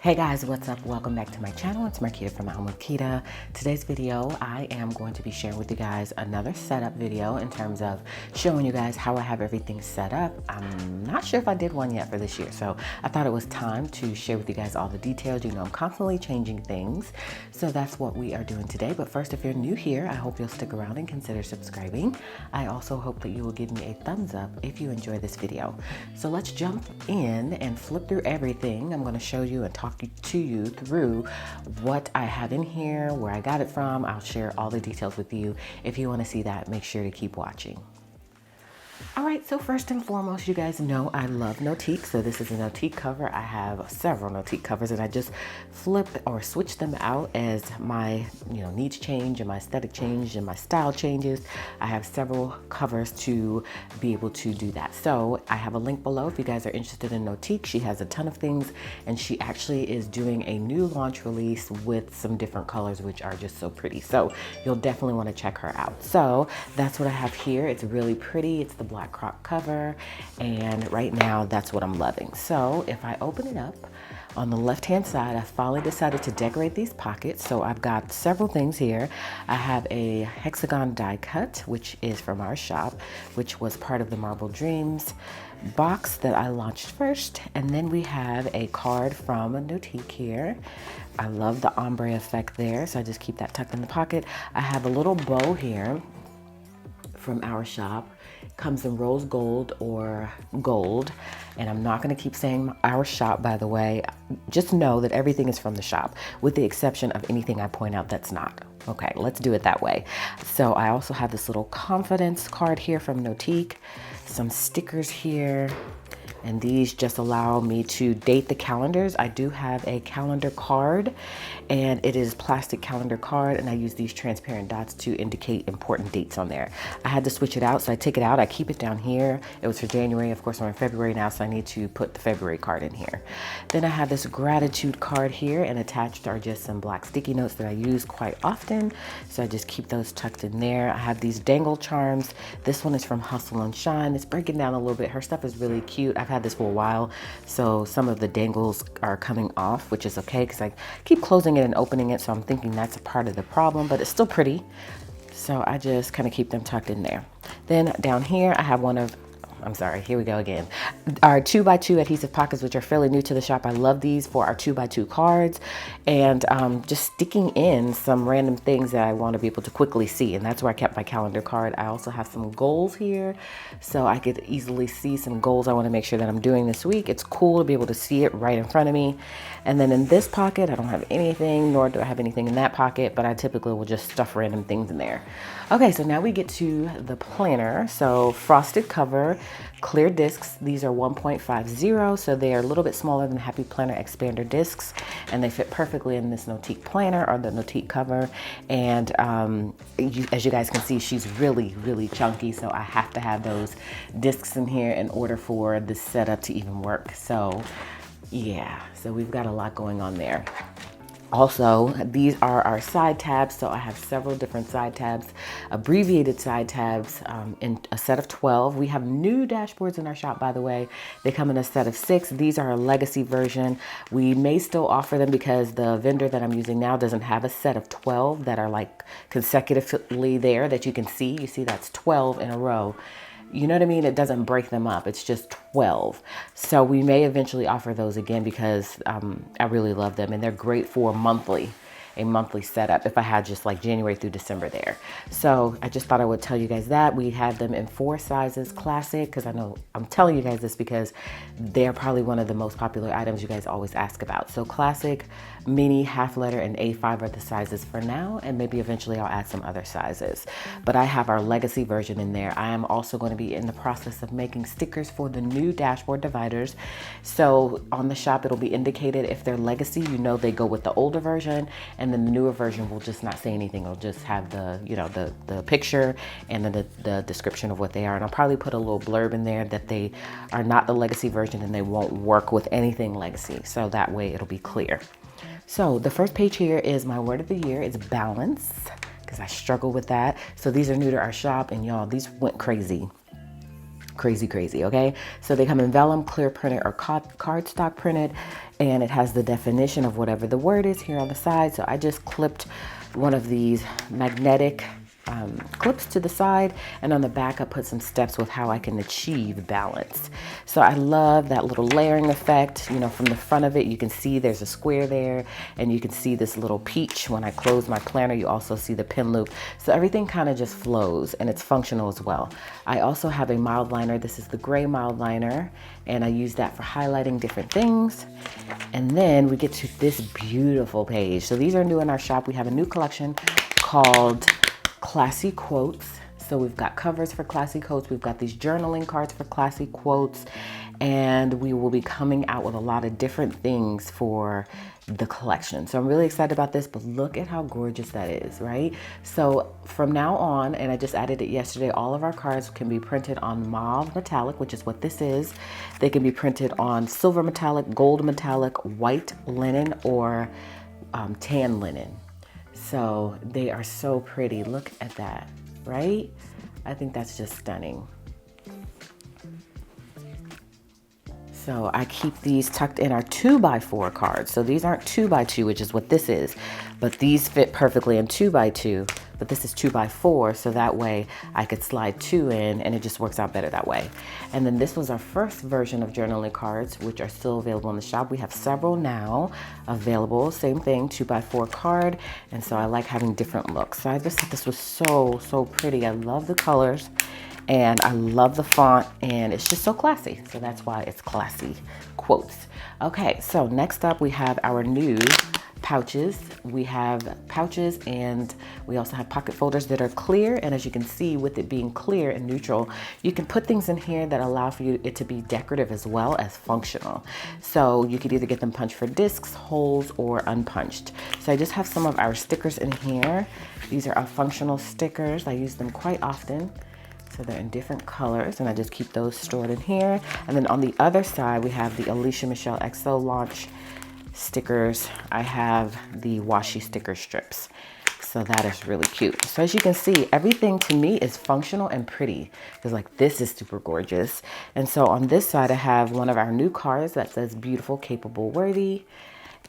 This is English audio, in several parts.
Hey guys, what's up? Welcome back to my channel. It's Quita from AtHomeWithQuita. Today's video, I am going to be sharing with you guys another setup video in terms of showing you guys how I have everything set up. I'm not sure if I did one yet for this year, so I thought it was time to share with you guys all the details. You know, I'm constantly changing things, so that's what we are doing today. But first, if you're new here, I hope you'll stick around and consider subscribing. I also hope that you will give me a thumbs up if you enjoy this video. So let's jump in and flip through everything. I'm going to show you and talk to you through what I have in here, where I got it from. I'll share all the details with you. If you want to see that, make sure to keep watching. All right, so first and foremost, you guys know I love Notique. So this is a Notique cover. I have several Notique covers and I just flip or switch them out as my needs change and my aesthetic change and my style changes. I have several covers to be able to do that. So I have a link below if you guys are interested in Notique. She has a ton of things and she actually is doing a new launch release with some different colors, which are just so pretty. So you'll definitely want to check her out. So that's what I have here. It's really pretty. It's the black crop cover, and right now that's what I'm loving. So if I open it up, on the left hand side, I finally decided to decorate these pockets. So I've got several things here. I have a hexagon die cut, which is from our shop, which was part of the Marble Dreams box that I launched first. And then we have a card from Notique here. I love the ombre effect there, so I just keep that tucked in the pocket. I have a little bow here from our shop. Comes in rose gold or gold, and I'm not going to keep saying our shop, by the way. Just know that everything is from the shop, with the exception of anything I point out that's not. Okay, let's do it that way. So I also have this little confidence card here from Notique, some stickers here, and these just allow me to date the calendars. I do have a calendar card, and it is plastic calendar card, and I use these transparent dots to indicate important dates on there. I had to switch it out, so I take it out, I keep it down here. It was for January, of course we're in February now, so I need to put the February card in here. Then I have this gratitude card here, and attached are just some black sticky notes that I use quite often, so I just keep those tucked in there. I have these dangle charms. This one is from Hustle and Shine. It's breaking down a little bit. Her stuff is really cute. I've had this for a while, so some of the dangles are coming off, which is okay because I keep closing it and opening it, so I'm thinking that's a part of the problem, but it's still pretty, so I just kind of keep them tucked in there. Then down here I have one of, I'm sorry, here we go again, our 2x2 adhesive pockets, which are fairly new to the shop. I love these for our 2x2 cards, and just sticking in some random things that I want to be able to quickly see, and that's where I kept my calendar card. I also have some goals here, so I could easily see some goals I want to make sure that I'm doing this week. It's cool to be able to see it right in front of me. And then in this pocket, I don't have anything, nor do I have anything in that pocket, but I typically will just stuff random things in there. Okay, so now we get to the planner. So frosted cover, clear discs. These are 1.50, so they are a little bit smaller than Happy Planner Expander discs, and they fit perfectly in this Notique planner or the Notique cover. And as you guys can see, she's really, really chunky, so I have to have those discs in here in order for this setup to even work. So yeah, so we've got a lot going on there. Also, these are our side tabs. So I have several different side tabs, abbreviated side tabs in a set of 12. We have new dashboards in our shop, by the way. They come in a set of 6. These are a legacy version. We may still offer them because the vendor that I'm using now doesn't have a set of 12 that are like consecutively there that you can see. You see that's 12 in a row. You know what I mean? It doesn't break them up. It's just 12. So we may eventually offer those again because I really love them, and they're great for a monthly setup if I had just like January through December there. So I just thought I would tell you guys that. We have them in 4 sizes, classic, because I know I'm telling you guys this because they're probably one of the most popular items you guys always ask about. So classic, mini, half letter, and A5 are the sizes for now, and maybe eventually I'll add some other sizes. But I have our legacy version in there. I am also going to be in the process of making stickers for the new dashboard dividers. So on the shop, it'll be indicated if they're legacy, you know they go with the older version, and then the newer version will just not say anything. It'll just have the, the picture and then the description of what they are. And I'll probably put a little blurb in there that they are not the legacy version and they won't work with anything legacy. So that way it'll be clear. So the first page here is my word of the year. It's balance, because I struggle with that. So these are new to our shop, and y'all, these went crazy. Crazy, okay? So they come in vellum, clear printed, or cardstock printed. and it has the definition of whatever the word is here on the side. So I just clipped one of these magnetic clips to the side, and on the back I put some steps with how I can achieve balance. So I love that little layering effect. You know, from the front of it you can see there's a square there, and you can see this little peach. When I close my planner, you also see the pin loop. So everything kind of just flows, and it's functional as well. I also have a mild liner. This is the gray mild liner, and I use that for highlighting different things. And then we get to this beautiful page. So these are new in our shop. We have a new collection called Classy Quotes. So we've got covers for classy quotes. We've got these journaling cards for classy quotes, and we will be coming out with a lot of different things for the collection. So I'm really excited about this, but look at how gorgeous that is, right? So from now on, and I just added it yesterday, all of our cards can be printed on mauve metallic, which is what this is. They can be printed on silver metallic, gold metallic, white linen, or tan linen. So they are so pretty. Look at that, right? I think that's just stunning. So I keep these tucked in our 2x4 cards. So these aren't 2x2, which is what this is, but these fit perfectly in 2x2, but this is 2x4. So that way I could slide 2 in, and it just works out better that way. And then this was our first version of journaling cards, which are still available in the shop. We have several now available. Same thing, 2x4 card. And so I like having different looks. So I just thought this was so pretty. I love the colors, and I love the font, and it's just so classy. So that's why it's Classy Quotes. Okay, so next up we have our new pouches. We have pouches, and we also have pocket folders that are clear. And as you can see, with it being clear and neutral, you can put things in here that allow for it to be decorative as well as functional. So you could either get them punched for discs, holes, or unpunched. So I just have some of our stickers in here. These are our functional stickers. I use them quite often. So they're in different colors, and I just keep those stored in here. And then on the other side, we have the Alicia Michelle XO launch stickers. I have the washi sticker strips. So that is really cute. So as you can see, everything to me is functional and pretty. Because like, this is super gorgeous. And so on this side, I have one of our new cards that says beautiful, capable, worthy.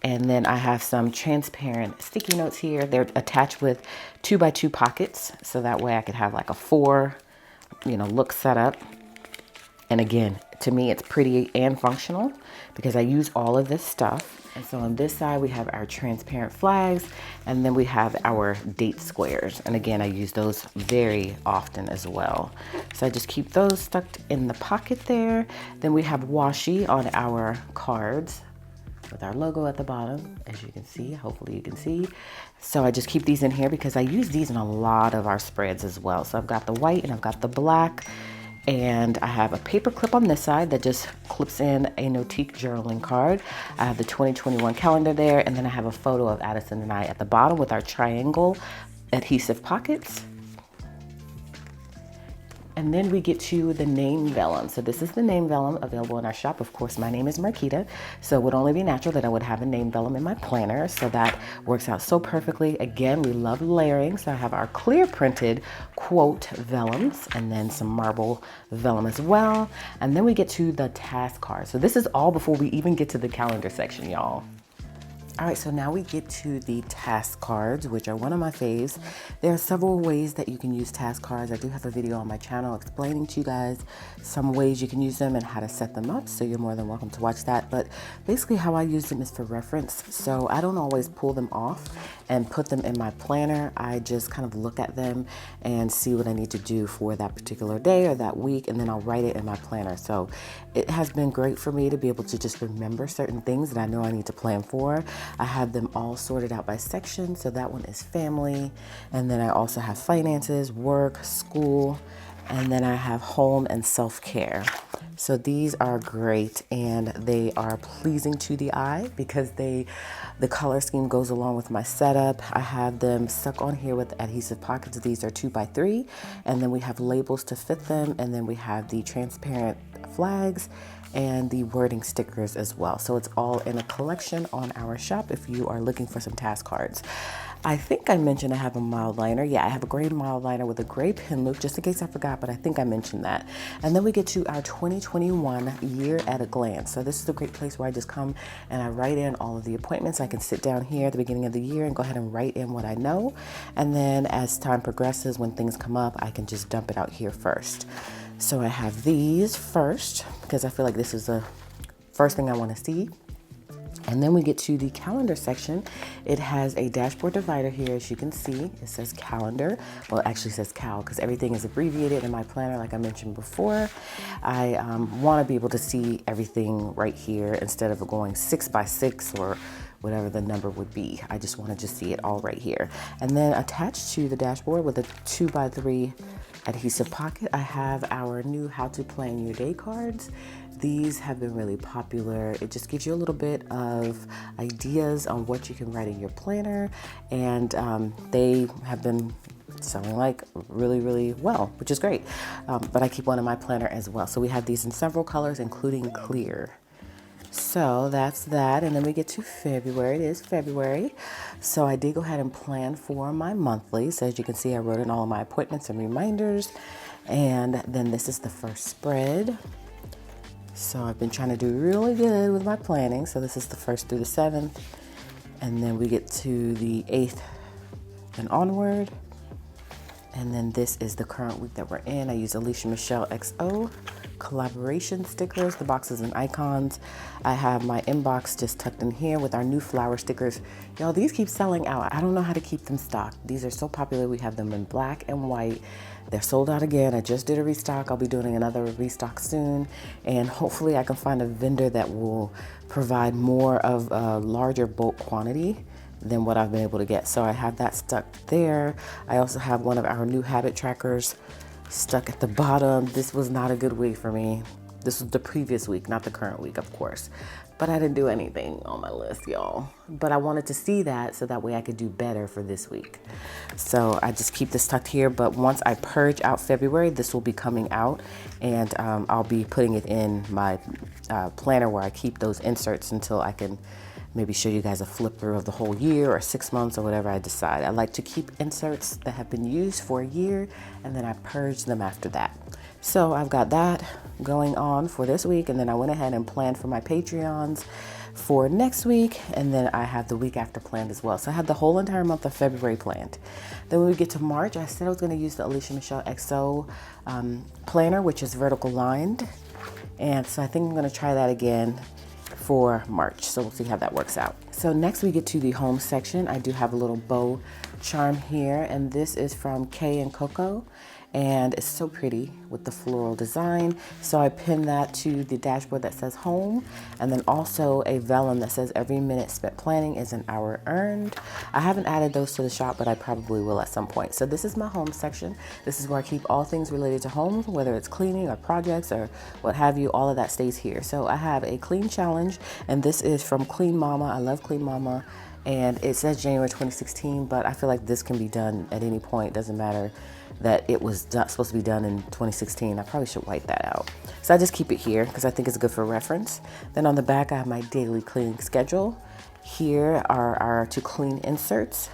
And then I have some transparent sticky notes here. They're attached with 2x2 pockets. So that way I could have like a 4, look set up. And again, to me, it's pretty and functional because I use all of this stuff. And so on this side, we have our transparent flags, and then we have our date squares. And again, I use those very often as well. So I just keep those stuck in the pocket there. Then we have washi on our cards with our logo at the bottom, as you can see. Hopefully you can see. So I just keep these in here because I use these in a lot of our spreads as well. So I've got the white and I've got the black. And I have a paper clip on this side that just clips in a Notique journaling card. I have the 2021 calendar there, and then I have a photo of Addison and I at the bottom with our triangle adhesive pockets. And then we get to the name vellum. So this is the name vellum available in our shop. Of course, my name is Marquita, so it would only be natural that I would have a name vellum in my planner. So that works out so perfectly. Again, we love layering. So I have our clear printed quote vellums, and then some marble vellum as well. And then we get to the task card. So this is all before we even get to the calendar section, y'all. All right, so now we get to the task cards, which are one of my faves. There are several ways that you can use task cards. I do have a video on my channel explaining to you guys some ways you can use them and how to set them up, so you're more than welcome to watch that. But basically how I use them is for reference. So I don't always pull them off and put them in my planner. I just kind of look at them and see what I need to do for that particular day or that week, and then I'll write it in my planner. So it has been great for me to be able to just remember certain things that I know I need to plan for. I have them all sorted out by section. So that one is family. And then I also have finances, work, school, and then I have home and self-care. So these are great, and they are pleasing to the eye because the color scheme goes along with my setup. I have them stuck on here with adhesive pockets. These are 2x3, and then we have labels to fit them, and then we have the transparent flags and the wording stickers as well. So it's all in a collection on our shop if you are looking for some task cards. I think I mentioned I have a mild liner. Yeah, I have a gray mild liner with a gray pin loop, just in case I forgot, but I think I mentioned that. And then we get to our 2021 year at a glance. So this is a great place where I just come and I write in all of the appointments. I can sit down here at the beginning of the year and go ahead and write in what I know. And then as time progresses, when things come up, I can just dump it out here first. So I have these first because I feel like this is the first thing I want to see. And then we get to the calendar section. It has a dashboard divider here, as you can see. It says calendar. Well, it actually says cal because everything is abbreviated in my planner, like I mentioned before. I want to be able to see everything right here instead of going 6 by 6 or whatever the number would be. I just want to just see it all right here. And then attached to the dashboard with a 2 by 3 adhesive pocket, I have our new How to Plan Your Day cards. These have been really popular. It just gives you a little bit of ideas on what you can write in your planner, and they have been selling like really well, which is great. But I keep one in my planner as well. So we have these in several colors, including clear. So that's that, and then we get to February. It is February. So I did go ahead and plan for my monthly. So as you can see, I wrote in all of my appointments and reminders. And then this is the first spread. So I've been trying to do really good with my planning. So this is the 1st through the 7th. And then we get to the 8th and onward. And then this is the current week that we're in. I use Alicia Michelle XO collaboration stickers, the boxes and icons. I have my inbox just tucked in here with our new flower stickers. Y'all, these keep selling out. I don't know how to keep them stocked. These are so popular. We have them in black and white. They're sold out again. I just did a restock. I'll be doing another restock soon. And hopefully I can find a vendor that will provide more of a larger bulk quantity than what I've been able to get. So I have that stuck there. I also have one of our new habit trackers stuck at the bottom. This was not a good week for me. This was the previous week, not the current week, of course. But I didn't do anything on my list, y'all. But I wanted to see that so that way I could do better for this week. So I just keep this tucked here. But once I purge out February, this will be coming out. And I'll be putting it in my planner where I keep those inserts until I can maybe show you guys a flip through of the whole year or 6 months or whatever I decide. I like to keep inserts that have been used for a year and then I purge them after that. So I've got that going on for this week, and then I went ahead and planned for my Patreons for next week, and then I have the week after planned as well. So I had the whole entire month of February planned. Then when we get to March, I said I was going to use the Alicia Michelle XO planner, which is vertical lined, and so I think I'm going to try that again for March. So we'll see how that works out. So next we get to the home section. I do have a little bow charm here, and this is from Kay and Coco, and it's so pretty with the floral design. So I pinned that to the dashboard that says home, and then also a vellum that says every minute spent planning is an hour earned. I haven't added those to the shop, but I probably will at some point. So this is my home section. This is where I keep all things related to homes, whether it's cleaning or projects or what have you. All of that stays here. So I have a clean challenge, and this is from Clean Mama. I love Clean Mama, and it says January 2016, but I feel like this can be done at any point. Doesn't matter that it was supposed to be done in 2016. I probably should wipe that out. So I just keep it here because I think it's good for reference. Then on the back, I have my daily cleaning schedule. Here are our to clean inserts.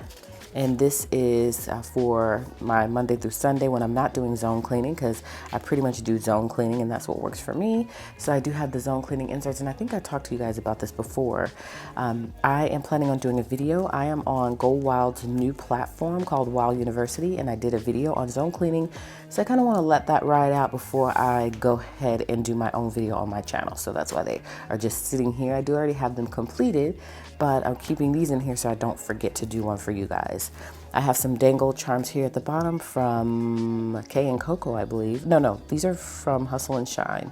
And this is for my Monday through Sunday when I'm not doing zone cleaning, because I pretty much do zone cleaning and that's what works for me. So I do have the zone cleaning inserts, and I think I talked to you guys about this before. I am planning on doing a video. I am on Go Wild's new platform called Wild University, and I did a video on zone cleaning. So I kind of want to let that ride out before I go ahead and do my own video on my channel. So that's why they are just sitting here. I do already have them completed, but I'm keeping these in here so I don't forget to do one for you guys. I have some dangle charms here at the bottom from Kay and Coco, I believe. No, these are from Hustle and Shine.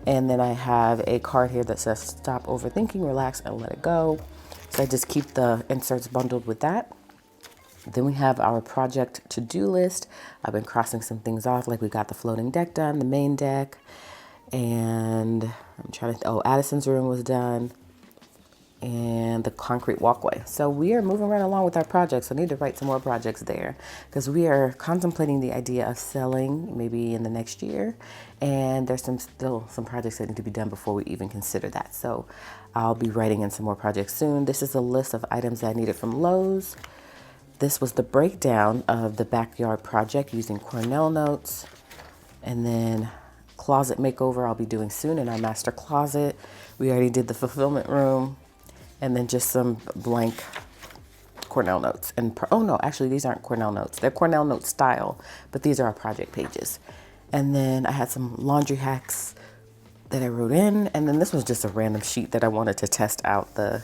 And then I have a card here that says stop overthinking, relax, and let it go. So I just keep the inserts bundled with that. Then we have our project to-do list. I've been crossing some things off, like we got the floating deck done, the main deck, and I'm trying to, Addison's room was done. And and the concrete walkway. So we are moving right along with our projects. I need to write some more projects there because we are contemplating the idea of selling maybe in the next year. And there's still some projects that need to be done before we even consider that. So I'll be writing in some more projects soon. This is a list of items that I needed from Lowe's. This was the breakdown of the backyard project using Cornell notes. And then closet makeover I'll be doing soon in our master closet. We already did the fulfillment room, and then just some blank Cornell notes. And oh no, actually these aren't Cornell notes. They're Cornell note style, but these are our project pages. And then I had some laundry hacks that I wrote in, and then this was just a random sheet that I wanted to test out the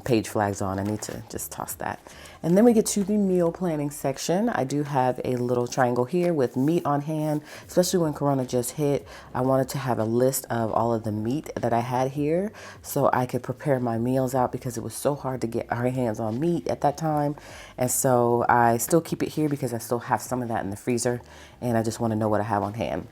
page flags on. I need to just toss that. And then we get to the meal planning section. I do have a little triangle here with meat on hand, especially when Corona just hit. I wanted to have a list of all of the meat that I had here so I could prepare my meals out because it was so hard to get our hands on meat at that time. And so I still keep it here because I still have some of that in the freezer and I just want to know what I have on hand.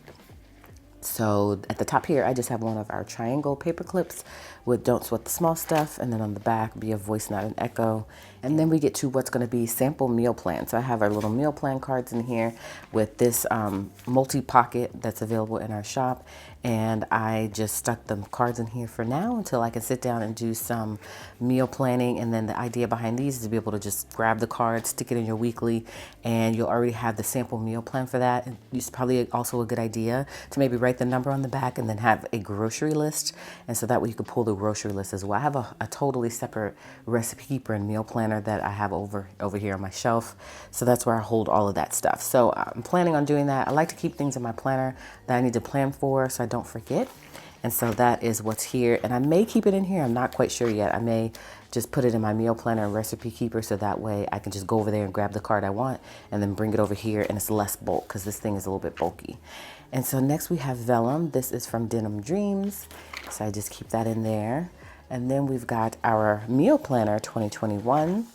So at the top here, I just have one of our triangle paper clips with "Don't Sweat the Small Stuff," and then on the back, "Be a voice, not an echo." And then we get to what's going to be sample meal plan. So I have our little meal plan cards in here with this multi-pocket that's available in our shop. And I just stuck the cards in here for now until I can sit down and do some meal planning. And then the idea behind these is to be able to just grab the card, stick it in your weekly, and you'll already have the sample meal plan for that. And it's probably also a good idea to maybe write the number on the back and then have a grocery list. And so that way you can pull the grocery list as well. I have a totally separate recipe keeper and meal planner that I have over here on my shelf. So that's where I hold all of that stuff. So I'm planning on doing that. I like to keep things in my planner that I need to plan for so I don't forget. And so that is what's here. And I may keep it in here. I'm not quite sure yet. I may just put it in my meal planner and recipe keeper so that way I can just go over there and grab the card I want and then bring it over here, and it's less bulk because this thing is a little bit bulky. And so next we have Vellum. This is from Denim Dreams. So I just keep that in there. And then we've got our meal planner 2021.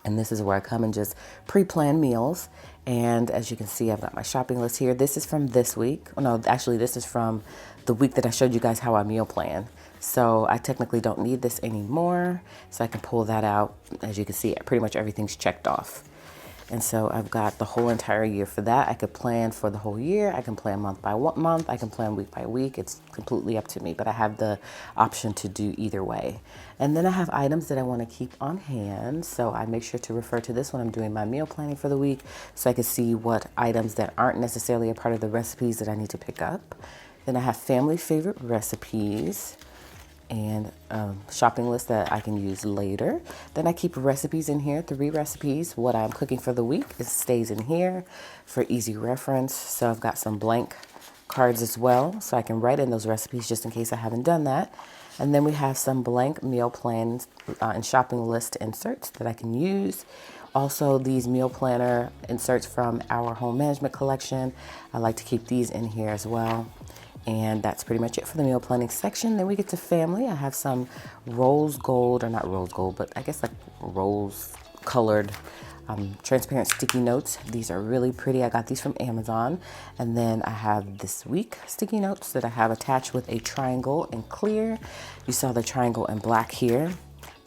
And this is where I come and just pre-plan meals. And as you can see, I've got my shopping list here. This is from this week. Oh, no, actually, this is from the week that I showed you guys how I meal plan. So I technically don't need this anymore. So I can pull that out. As you can see, pretty much everything's checked off. And so I've got the whole entire year for that. I could plan for the whole year. I can plan month by month. I can plan week by week. It's completely up to me, but I have the option to do either way. And then I have items that I want to keep on hand. So I make sure to refer to this when I'm doing my meal planning for the week so I can see what items that aren't necessarily a part of the recipes that I need to pick up. Then I have family favorite recipes and shopping list that I can use later. Then I keep recipes in here, 3 recipes. What I'm cooking for the week, it stays in here for easy reference. So I've got some blank cards as well, so I can write in those recipes just in case I haven't done that. And then we have some blank meal plans and shopping list inserts that I can use. Also, these meal planner inserts from our home management collection. I like to keep these in here as well. And that's pretty much it for the meal planning section. Then we get to family. I have some rose gold, or not rose gold, but I guess like rose colored transparent sticky notes. These are really pretty. I got these from Amazon. And then I have this week sticky notes that I have attached with a triangle in clear. You saw the triangle in black here.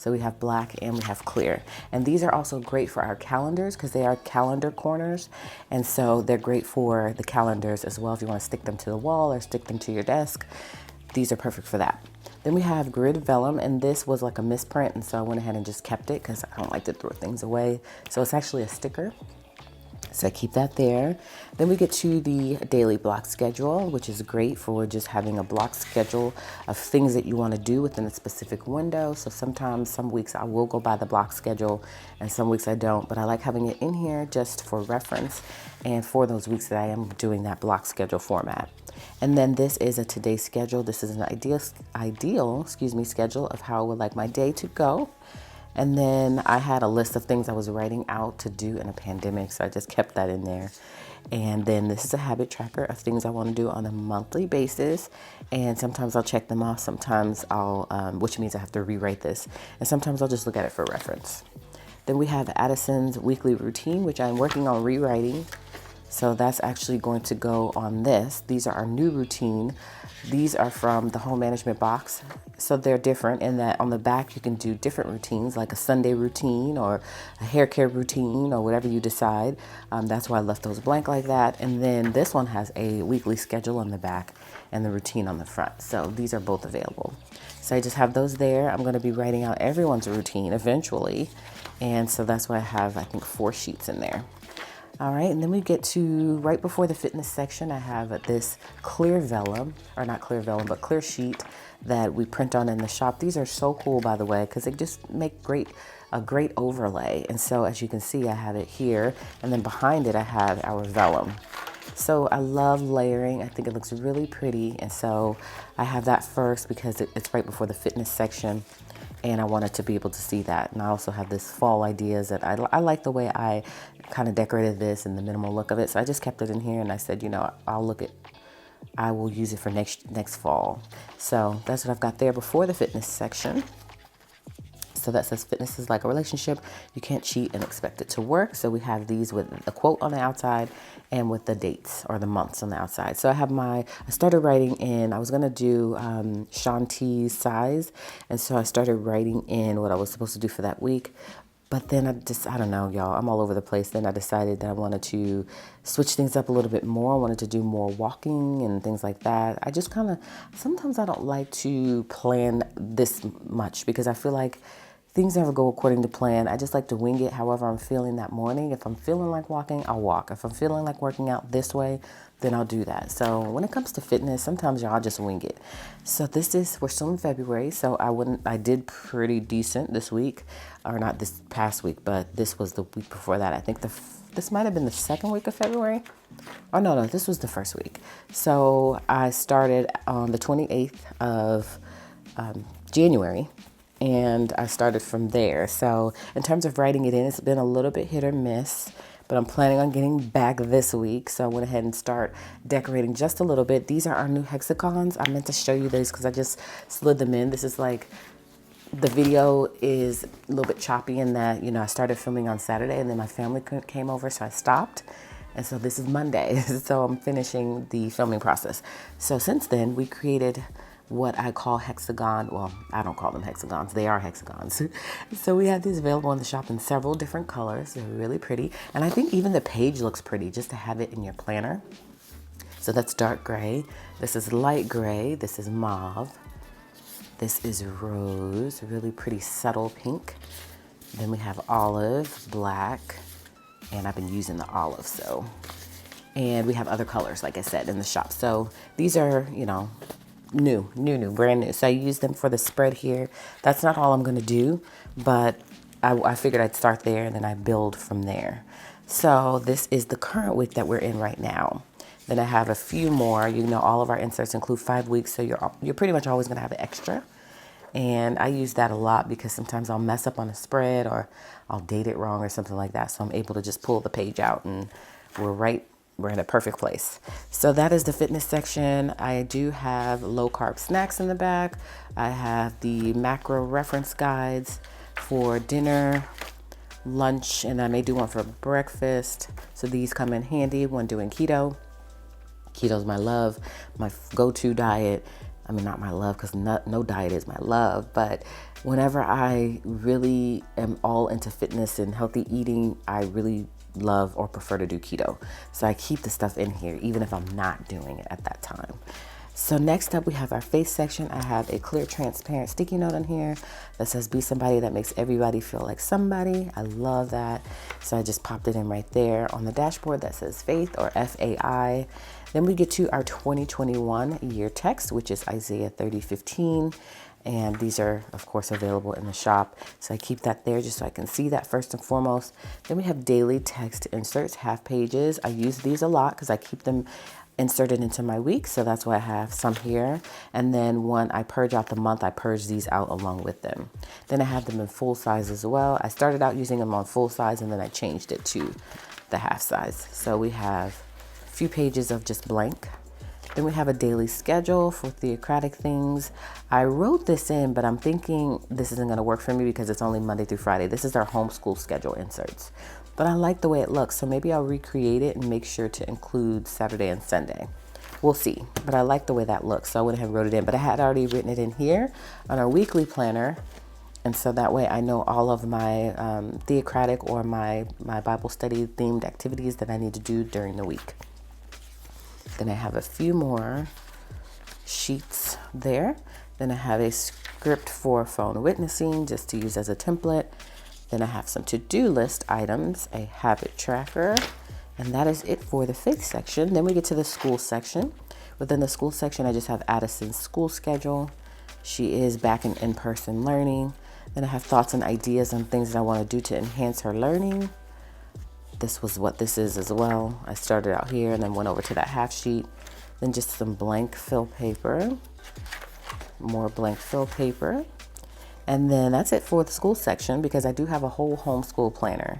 So we have black and we have clear. And these are also great for our calendars because they are calendar corners. And so they're great for the calendars as well. If you want to stick them to the wall or stick them to your desk, these are perfect for that. Then we have grid vellum, and this was like a misprint. And so I went ahead and just kept it because I don't like to throw things away. So it's actually a sticker. So I keep that there. Then we get to the daily block schedule, which is great for just having a block schedule of things that you want to do within a specific window. So sometimes, some weeks I will go by the block schedule and some weeks I don't, but I like having it in here just for reference and for those weeks that I am doing that block schedule format. And then this is a today schedule. This is an ideal schedule of how I would like my day to go. And then I had a list of things I was writing out to do in a pandemic, so I just kept that in there. And then this is a habit tracker of things I want to do on a monthly basis. And sometimes I'll check them off, sometimes I'll, which means I have to rewrite this. And sometimes I'll just look at it for reference. Then we have Addison's weekly routine, which I'm working on rewriting. So that's actually going to go on this. These are our new routine. These are from the home management box. So they're different in that on the back you can do different routines, like a Sunday routine or a hair care routine or whatever you decide. That's why I left those blank like that. And then this one has a weekly schedule on the back and the routine on the front. So these are both available. So I just have those there. I'm going to be writing out everyone's routine eventually. And so that's why I have, I think, 4 sheets in there. All right, and then we get to right before the fitness section. I have this clear vellum, or not clear vellum, but clear sheet that we print on in the shop. These are so cool, by the way, because they just make a great overlay. And so as you can see, I have it here, and then behind it, I have our vellum. So I love layering. I think it looks really pretty, and so I have that first because it's right before the fitness section. And I wanted to be able to see that. And I also have this fall ideas that I like the way I kind of decorated this and the minimal look of it. So I just kept it in here and I said, you know, I will use it for next fall. So that's what I've got there before the fitness section. So that says fitness is like a relationship. You can't cheat and expect it to work. So we have these with a quote on the outside and with the dates or the months on the outside. So I have I started writing in, I was going to do Shanti's size. And so I started writing in what I was supposed to do for that week. But then I don't know, y'all, I'm all over the place. Then I decided that I wanted to switch things up a little bit more. I wanted to do more walking and things like that. I just sometimes I don't like to plan this much because I feel like things never go according to plan. I just like to wing it however I'm feeling that morning. If I'm feeling like walking, I'll walk. If I'm feeling like working out this way, then I'll do that. So when it comes to fitness, sometimes y'all just wing it. So we're still in February, so I did pretty decent this week, or not this past week, but this was the week before that. I think this might have been the second week of February. Oh, no, this was the first week. So I started on the 28th of January. And I started from there. So in terms of writing it in, it's been a little bit hit or miss, but I'm planning on getting back this week. So I went ahead and start decorating just a little bit. These are our new hexagons. I meant to show you these because I just slid them in. This is like, the video is a little bit choppy in that, you know, I started filming on Saturday and then my family came over, so I stopped. And so this is Monday. So I'm finishing the filming process. So since then, we created what I call hexagon. Well, I don't call them hexagons. They are hexagons. So we have these available in the shop in several different colors. They're really pretty. And I think even the page looks pretty just to have it in your planner. So that's dark gray. This is light gray. This is mauve. This is rose, really pretty subtle pink. Then we have olive, black, and I've been using the olive, so. And we have other colors, like I said, in the shop. So these are, you know, new, brand new. So I use them for the spread here. That's not all I'm gonna do, but I figured I'd start there and then I build from there. So this is the current week that we're in right now. Then I have a few more. You know, all of our inserts include 5 weeks, so you're pretty much always gonna have an extra. And I use that a lot because sometimes I'll mess up on a spread or I'll date it wrong or something like that. So I'm able to just pull the page out and we're in a perfect place. So that is the fitness section. I do have low carb snacks in the back. I have the macro reference guides for dinner, lunch, and I may do one for breakfast. So these come in handy when doing keto. Keto's my love, my go-to diet. I mean, not my love, because no diet is my love, but whenever I really am all into fitness and healthy eating, I really love or prefer to do keto. So I keep the stuff in here, even if I'm not doing it at that time. So next up, we have our face section. I have a clear, transparent sticky note on here that says, be somebody that makes everybody feel like somebody. I love that. So I just popped it in right there on the dashboard that says faith, or FAI. Then we get to our 2021 year text, which is Isaiah 30:15. And these are, of course, available in the shop. So I keep that there just so I can see that first and foremost. Then we have daily text inserts, half pages. I use these a lot because I keep them inserted into my week. So that's why I have some here. And then when I purge out the month, I purge these out along with them. Then I have them in full size as well. I started out using them on full size and then I changed it to the half size. So we have a few pages of just blank. Then we have a daily schedule for theocratic things. I wrote this in, but I'm thinking this isn't going to work for me because it's only Monday through Friday. This is our homeschool schedule inserts. but I like the way it looks. So maybe I'll recreate it and make sure to include Saturday and Sunday. We'll see, but I like the way that looks. So I went ahead and wrote it in, but I had already written it in here on our weekly planner. And so that way I know all of my theocratic or my Bible study themed activities that I need to do during the week. Then I have a few more sheets there. Then I have a script for phone witnessing just to use as a template. Then I have some to-do list items, a habit tracker, and that is it for the faith section. Then we get to the school section. Within the school section, I just have Addison's school schedule. She is back in person learning. Then I have thoughts and ideas on things that I want to do to enhance her learning. This was what this is as well. I started out here and then went over to that half sheet. Then just some blank fill paper, more blank fill paper. And then that's it for the school section because I do have a whole homeschool planner.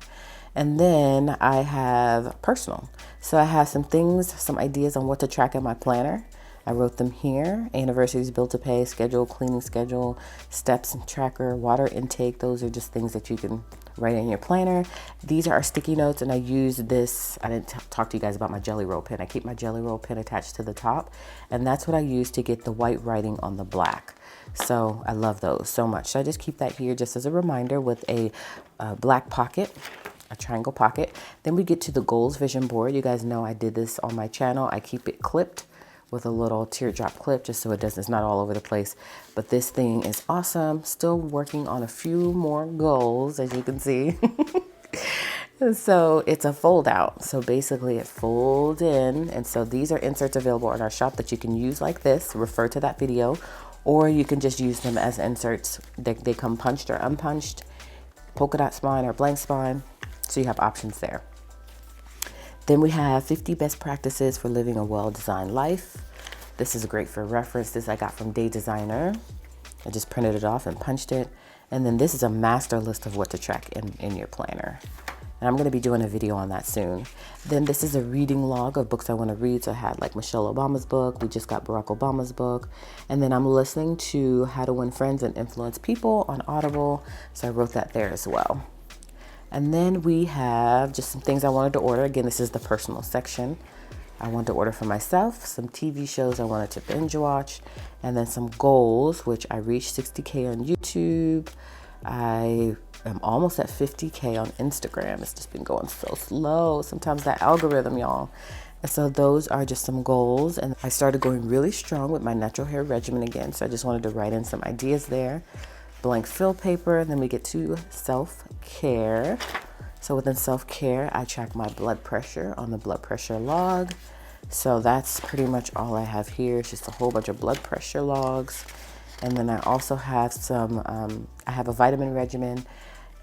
And then I have personal. So I have some things, some ideas on what to track in my planner. I wrote them here: anniversaries, bill to pay, schedule, cleaning schedule, steps and tracker, water intake. Those are just things that you can write in your planner. These are our sticky notes, and I use this. I didn't talk to you guys about my Jelly Roll pen. I keep my Jelly Roll pen attached to the top, and that's what I use to get the white writing on the black. So I love those so much. So I just keep that here just as a reminder with a black pocket, a triangle pocket. Then we get to the goals vision board. You guys know I did this on my channel. I keep it clipped with a little teardrop clip just so it's not all over the place. But this thing is awesome. Still working on a few more goals, as you can see. So it's a fold out. So basically it folds in. And so these are inserts available in our shop that you can use like this. Refer to that video. Or you can just use them as inserts. They come punched or unpunched, polka dot spine or blank spine. So you have options there. Then we have 50 best practices for living a well-designed life. This is great for reference. This I got from Day Designer. I just printed it off and punched it. And then this is a master list of what to track in your planner. And I'm going to be doing a video on that soon. Then this is a reading log of books I want to read. So I had like Michelle Obama's book. We just got Barack Obama's book. And then I'm listening to How to Win Friends and Influence People on Audible. So I wrote that there as well. And then we have just some things I wanted to order. Again, this is the personal section. I wanted to order for myself, some TV shows I wanted to binge watch, and then some goals, which I reached 60K on YouTube. I am almost at 50K on Instagram. It's just been going so slow. Sometimes that algorithm, y'all. And so those are just some goals. And I started going really strong with my natural hair regimen again. So I just wanted to write in some ideas there. Blank fill paper, and then we get to self-care. So within self-care, I track my blood pressure on the blood pressure log. So that's pretty much all I have here. It's just a whole bunch of blood pressure logs. And then I also have some, I have a vitamin regimen,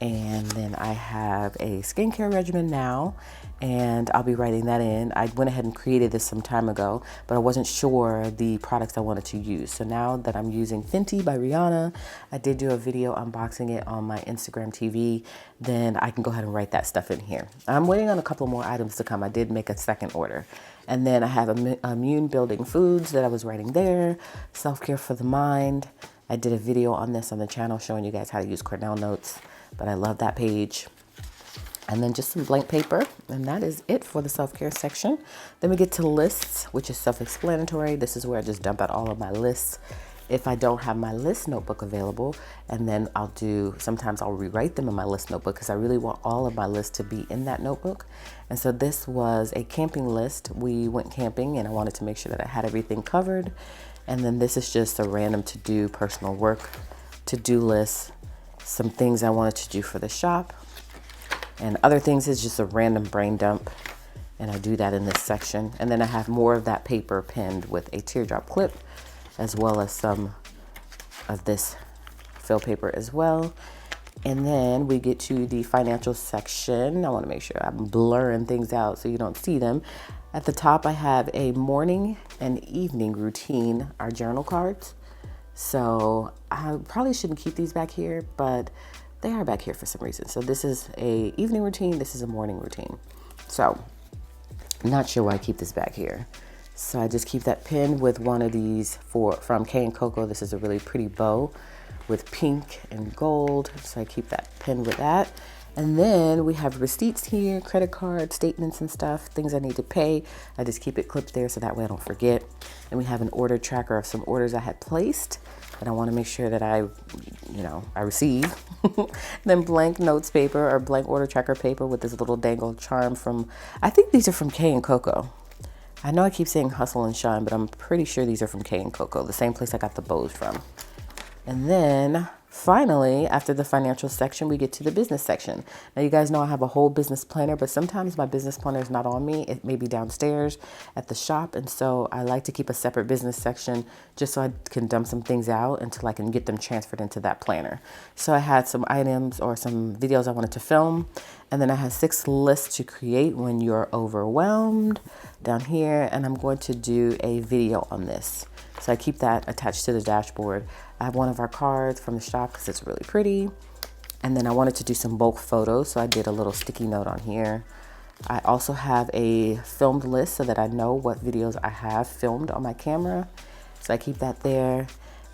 and then I have a skincare regimen now, and I'll be writing that in. I went ahead and created this some time ago, but I wasn't sure the products I wanted to use. So now that I'm using Fenty by Rihanna, I did do a video unboxing it on my Instagram TV, then I can go ahead and write that stuff in here. I'm waiting on a couple more items to come. I did make a second order. And then I have immune building foods that I was writing there, self-care for the mind. I did a video on this on the channel showing you guys how to use Cornell Notes, but I love that page. And then just some blank paper, and that is it for the self-care section. Then we get to lists, which is self-explanatory. This is where I just dump out all of my lists. If I don't have my list notebook available, and then sometimes I'll rewrite them in my list notebook because I really want all of my lists to be in that notebook. And so this was a camping list. We went camping and I wanted to make sure that I had everything covered. And then this is just a random to-do personal work, to-do list, some things I wanted to do for the shop. And other things is just a random brain dump. And I do that in this section. And then I have more of that paper pinned with a teardrop clip, as well as some of this fill paper as well. And then we get to the financial section. I want to make sure I'm blurring things out so you don't see them. At the top, I have a morning and evening routine, our journal cards. So I probably shouldn't keep these back here, but they are back here for some reason. So this is a evening routine. This is a morning routine. So I'm not sure why I keep this back here. So I just keep that pinned with one of these from K & Coco. This is a really pretty bow with pink and gold. So I keep that pinned with that. And then we have receipts here, credit card statements and stuff, things I need to pay. I just keep it clipped there so that way I don't forget. And we have an order tracker of some orders I had placed that I want to make sure that I receive. Then blank notes paper or blank order tracker paper with this little dangle charm from, I think these are from K and Coco. I know I keep saying Hustle and Shine, but I'm pretty sure these are from K and Coco, the same place I got the bows from. And then finally, after the financial section, we get to the business section. Now, you guys know I have a whole business planner, but sometimes my business planner is not on me. It may be downstairs at the shop. And so I like to keep a separate business section just so I can dump some things out until I can get them transferred into that planner. So I had some items or some videos I wanted to film. And then I have 6 lists to create when you're overwhelmed down here. And I'm going to do a video on this. So I keep that attached to the dashboard. I have one of our cards from the shop because it's really pretty. And then I wanted to do some bulk photos, so I did a little sticky note on here. I also have a filmed list so that I know what videos I have filmed on my camera. So I keep that there.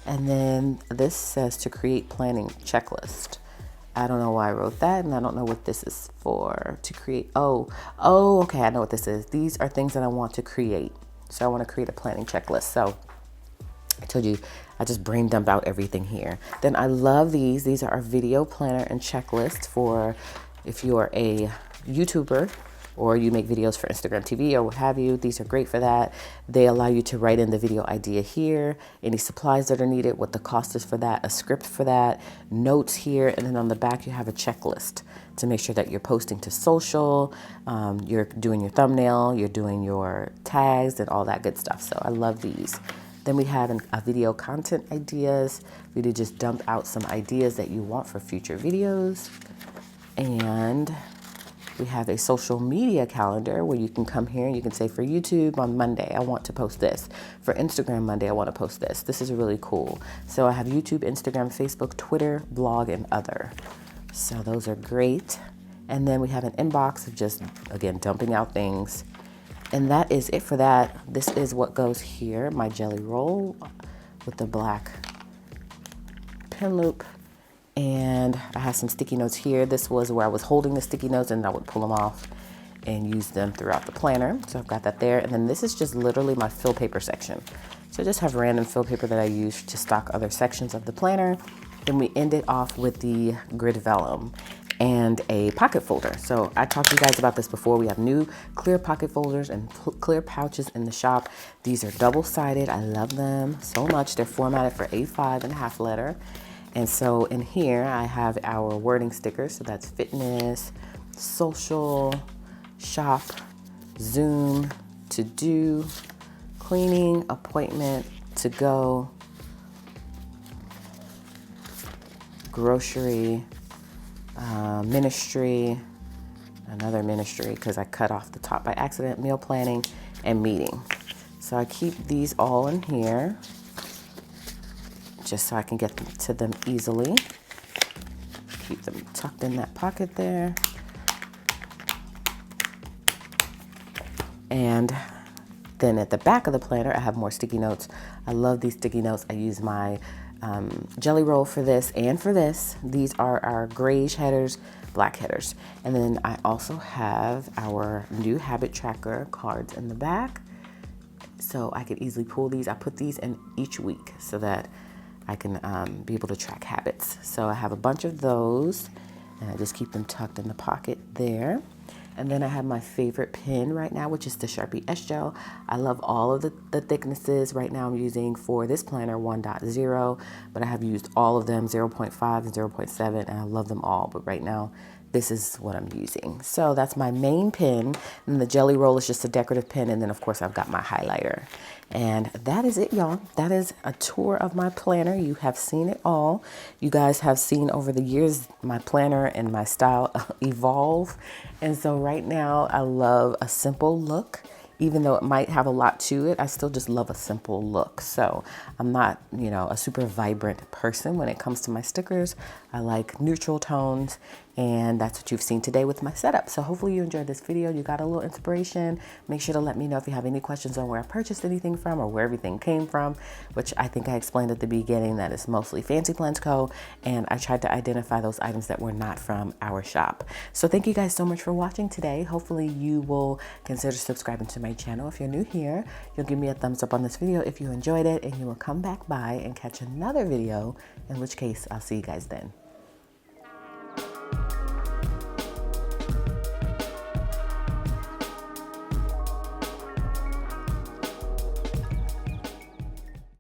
And then this says to create planning checklist. I don't know why I wrote that, and I don't know what this is for. To create, okay, I know what this is. These are things that I want to create. So I want to create a planning checklist. So I told you, I just brain dump out everything here. Then I love these. These are our video planner and checklist for if you're a YouTuber or you make videos for Instagram TV or what have you. These are great for that. They allow you to write in the video idea here, any supplies that are needed, what the cost is for that, a script for that, notes here, and then on the back you have a checklist to make sure that you're posting to social, you're doing your thumbnail, you're doing your tags and all that good stuff. So I love these. Then we have a video content ideas. We do just dump out some ideas that you want for future videos. And we have a social media calendar where you can come here and you can say for YouTube on Monday, I want to post this. For Instagram Monday, I want to post this. This is really cool. So I have YouTube, Instagram, Facebook, Twitter, blog, and other. So those are great. And then we have an inbox of just, again, dumping out things. And that is it for that. This is what goes here, my jelly roll with the black pin loop. And I have some sticky notes here. This was where I was holding the sticky notes and I would pull them off and use them throughout the planner. So I've got that there. And then this is just literally my fill paper section. So I just have random fill paper that I use to stock other sections of the planner. Then we end it off with the grid vellum and a pocket folder. So I talked to you guys about this before. We have new clear pocket folders and clear pouches in the shop. These are double-sided. I love them so much. They're formatted for A5 and a half letter. And so in here I have our wording stickers. So that's fitness, social, shop, Zoom, to do, cleaning, appointment, to go, grocery, ministry, another ministry because I cut off the top by accident, meal planning, and meeting. So I keep these all in here just so I can get to them easily. Keep them tucked in that pocket there. And then at the back of the planner, I have more sticky notes. I love these sticky notes. I use my jelly roll for this and for this. These are our grayish headers, black headers. And then I also have our new habit tracker cards in the back. So I could easily pull these. I put these in each week so that I can be able to track habits. So I have a bunch of those and I just keep them tucked in the pocket there. And then I have my favorite pen right now, which is the Sharpie S-Gel. I love all of the thicknesses. Right now I'm using for this planner 1.0, but I have used all of them, 0.5 and 0.7, and I love them all. But right now, this is what I'm using. So that's my main pen, and the jelly roll is just a decorative pen, and then of course I've got my highlighter. And that is it, y'all. That is a tour of my planner. You have seen it all. You guys have seen over the years my planner and my style evolve. And so right now I love a simple look. Even though it might have a lot to it, I still just love a simple look. So I'm not, a super vibrant person when it comes to my stickers. I like neutral tones And that's what you've seen today with my setup. So hopefully you enjoyed this video. You got a little inspiration. Make sure to let me know if you have any questions on where I purchased anything from or where everything came from, which I think I explained at the beginning that it's mostly Fancy Plans Co. And I tried to identify those items that were not from our shop. So thank you guys so much for watching today. Hopefully you will consider subscribing to my channel. If you're new here, you'll give me a thumbs up on this video if you enjoyed it, and you will come back by and catch another video, in which case I'll see you guys then.